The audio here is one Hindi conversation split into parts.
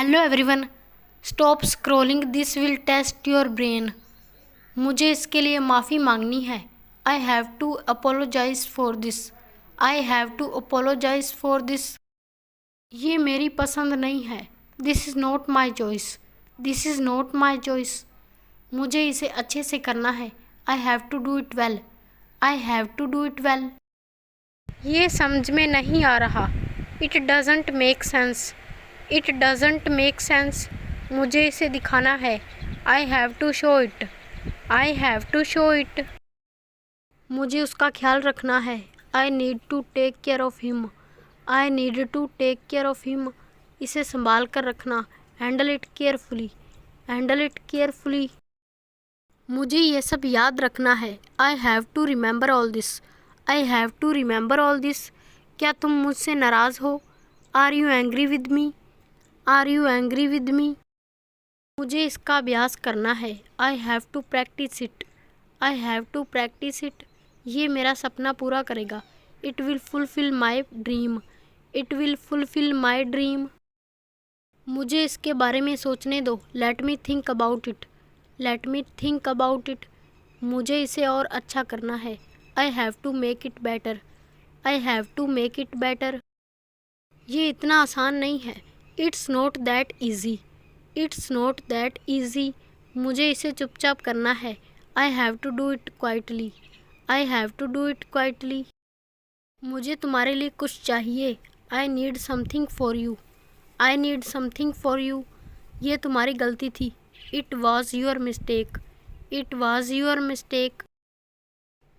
Hello everyone, stop scrolling, this will test your brain. मुझे इसके लिए माफ़ी मांगनी है। I have to apologise for this. I have to apologise for this. ये मेरी पसंद नहीं है। This is not my choice. This is not my choice. मुझे इसे अच्छे से करना है। I have to do it well. I have to do it well. ये समझ में नहीं आ रहा। It doesn't make sense. It doesn't make sense. मुझे इसे दिखाना है। I have to show it. I have to show it. मुझे उसका ख्याल रखना है। I need to take care of him. I need to take care of him. इसे संभाल कर रखना। Handle it carefully. Handle it carefully. मुझे ये सब याद रखना है। I have to remember all this. I have to remember all this. क्या तुम मुझसे नाराज़ हो? Are you angry with me? Are you angry with me? मुझे इसका अभ्यास करना है। I have to practise it. I have to practise it. ये मेरा सपना पूरा करेगा। It will fulfil my dream. It will fulfil my dream. मुझे इसके बारे में सोचने दो। Let me think about it. Let me think about it. मुझे इसे और अच्छा करना है। I have to make it better. I have to make it better. ये इतना आसान नहीं है। It's not that easy. It's not that easy. मुझे इसे चुपचाप करना है। I have to do it quietly. I have to do it quietly. मुझे तुम्हारे लिए कुछ चाहिए। I need something for you. I need something for you. ये तुम्हारी गलती थी। It was your mistake. It was your mistake.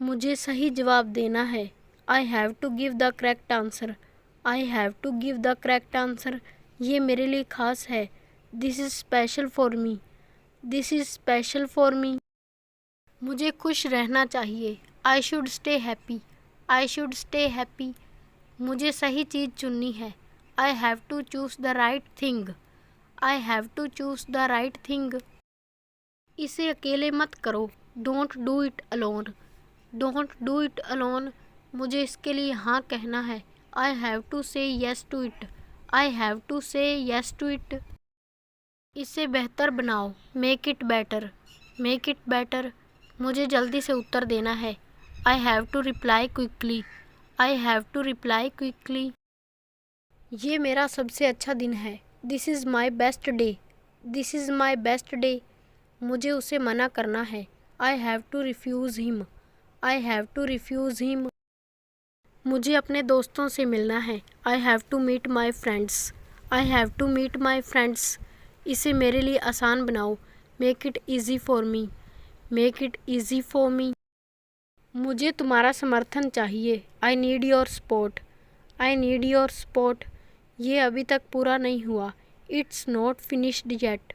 मुझे सही जवाब देना है। I have to give the correct answer. I have to give the correct answer. ये मेरे लिए ख़ास है। This is special for me. This is special for me. मुझे खुश रहना चाहिए। I should stay happy. I should stay happy. मुझे सही चीज़ चुननी है। I have to choose the right thing. I have to choose the right thing. इसे अकेले मत करो। Don't do it alone. Don't do it alone. मुझे इसके लिए हाँ कहना है। I have to say yes to it. I have to say yes to it. इसे बेहतर बनाओ। Make it better. Make it better. मुझे जल्दी से उत्तर देना है। I have to reply quickly. I have to reply quickly. ये मेरा सबसे अच्छा दिन है। This is my best day. This is my best day. मुझे उसे मना करना है। I have to refuse him. I have to refuse him. मुझे अपने दोस्तों से मिलना है। I have to meet my friends. I have to meet my friends. इसे मेरे लिए आसान बनाओ। Make it easy for me. Make it easy for me. मुझे तुम्हारा समर्थन चाहिए। I need your support. I need your support. ये अभी तक पूरा नहीं हुआ। It's not finished yet.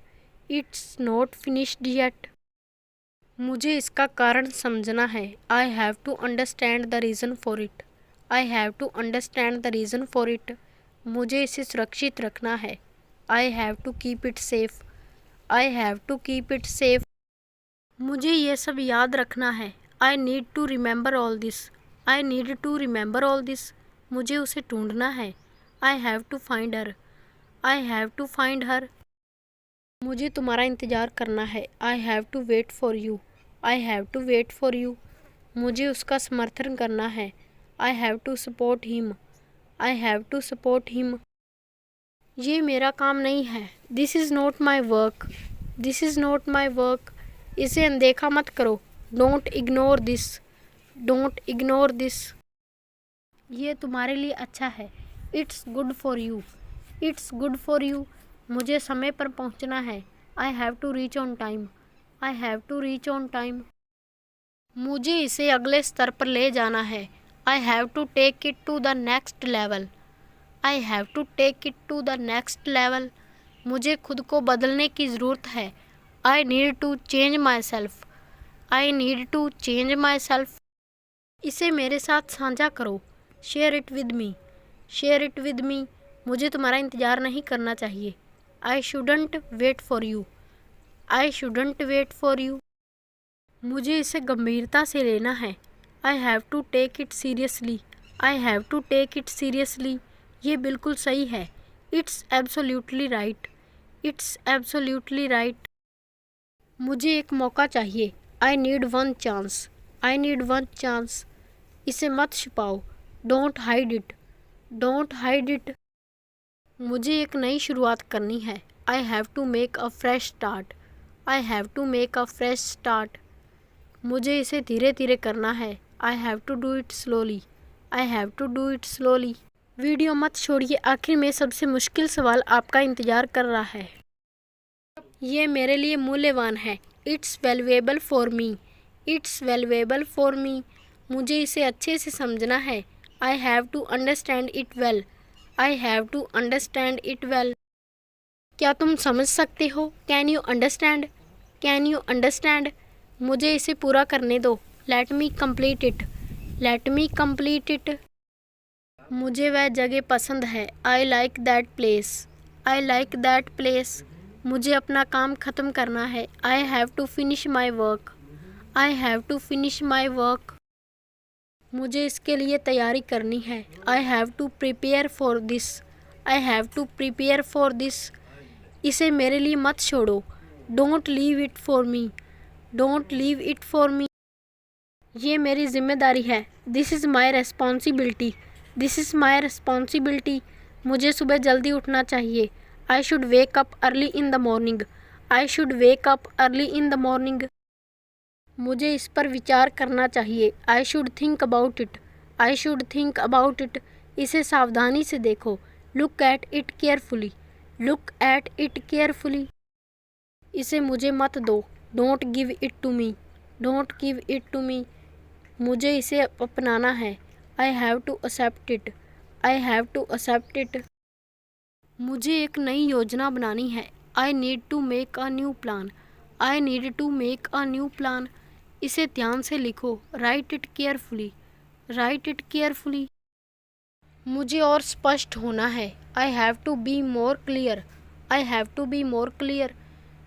It's not finished yet. मुझे इसका कारण समझना है। I have to understand the reason for it. I have to understand the reason for it. मुझे इसे सुरक्षित रखना है। I have to keep it safe. I have to keep it safe. मुझे ये सब याद रखना है। I need to remember all this. I need to remember all this. मुझे उसे ढूंढना है। I have to find her. I have to find her. मुझे तुम्हारा इंतज़ार करना है। I have to wait for you. I have to wait for you. मुझे उसका समर्थन करना है। I have to support him. I have to support him. ये मेरा काम नहीं है। This is not my work. This is not my work. इसे अनदेखा मत करो। Don't ignore this. Don't ignore this. ये तुम्हारे लिए अच्छा है। It's good for you. It's good for you. मुझे समय पर पहुंचना है। I have to reach on time. I have to reach on time. मुझे इसे अगले स्तर पर ले जाना है। I have to take it to the next level. I have to take it to the next level. मुझे खुद को बदलने की ज़रूरत है। I need to change my self. I need to change my self. इसे मेरे साथ साझा करो। Share it with me. Share it with me. मुझे तुम्हारा इंतज़ार नहीं करना चाहिए। I shouldn't wait for you. I shouldn't wait for you. मुझे इसे गंभीरता से लेना है। I have to take it seriously. I have to take it seriously. ये बिल्कुल सही है। It's absolutely right. It's absolutely right. मुझे एक मौका चाहिए। I need one chance. I need one chance. इसे मत छिपाओ। Don't hide it. Don't hide it. मुझे एक नई शुरुआत करनी है। I have to make a fresh start. I have to make a fresh start. मुझे इसे धीरे धीरे करना है। I have to do it slowly. I have to do it slowly. Video मत छोड़िए, आखिर में सबसे मुश्किल सवाल आपका इंतज़ार कर रहा है। ये मेरे लिए मूल्यवान है। It's valuable for me. It's valuable for me. मुझे इसे अच्छे से समझना है। I have to understand it well. I have to understand it well. क्या तुम समझ सकते हो? Can you understand? Can you understand? मुझे इसे पूरा करने दो। Let me complete it. Let me complete it. मुझे वह जगह पसंद है। I like that place. I like that place. मुझे अपना काम ख़त्म करना है। I have to finish my work. I have to finish my work. मुझे इसके लिए तैयारी करनी है। I have to prepare for this. I have to prepare for this. इसे मेरे लिए मत छोड़ो। Don't leave it for me. Don't leave it for me. ये मेरी जिम्मेदारी है। This is my responsibility. This is my responsibility. मुझे सुबह जल्दी उठना चाहिए। I should wake up early in the morning. I should wake up early in the morning. मुझे इस पर विचार करना चाहिए। I should think about it. I should think about it. इसे सावधानी से देखो। Look at it carefully. Look at it carefully. इसे मुझे मत दो। Don't give it to me. Don't give it to me. मुझे इसे अपनाना है। I have to accept it. I have to accept it. मुझे एक नई योजना बनानी है। I need to make a new plan. I need to make a new plan. इसे ध्यान से लिखो। Write it carefully. Write it carefully. मुझे और स्पष्ट होना है। I have to be more clear. I have to be more clear.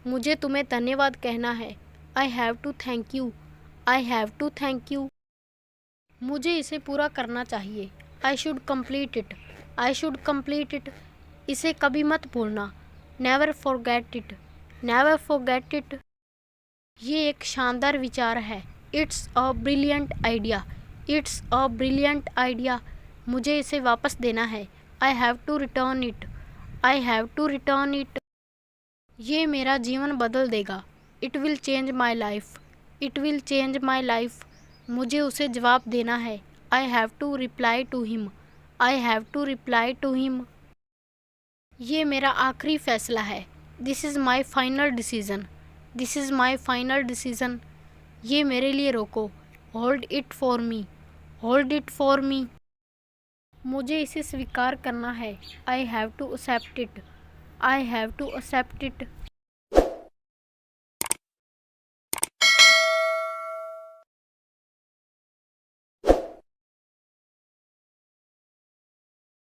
मुझे तुम्हें धन्यवाद कहना है। I have to thank you. I have to thank you. मुझे इसे पूरा करना चाहिए। I should complete it. I should complete it. इसे कभी मत भूलना। Never forget it. Never forget it. ये एक शानदार विचार है। It's a brilliant idea. It's a brilliant idea. मुझे इसे वापस देना है। I have to return it. I have to return it. ये मेरा जीवन बदल देगा। It will change my life. It will change my life. मुझे उसे जवाब देना है। I have to reply to him. I have to reply to him. ये मेरा आखिरी फैसला है। This is my final decision. This is my final decision. ये मेरे लिए रोको। Hold it for me. Hold it for me. मुझे इसे स्वीकार करना है। I have to accept it. I have to accept it.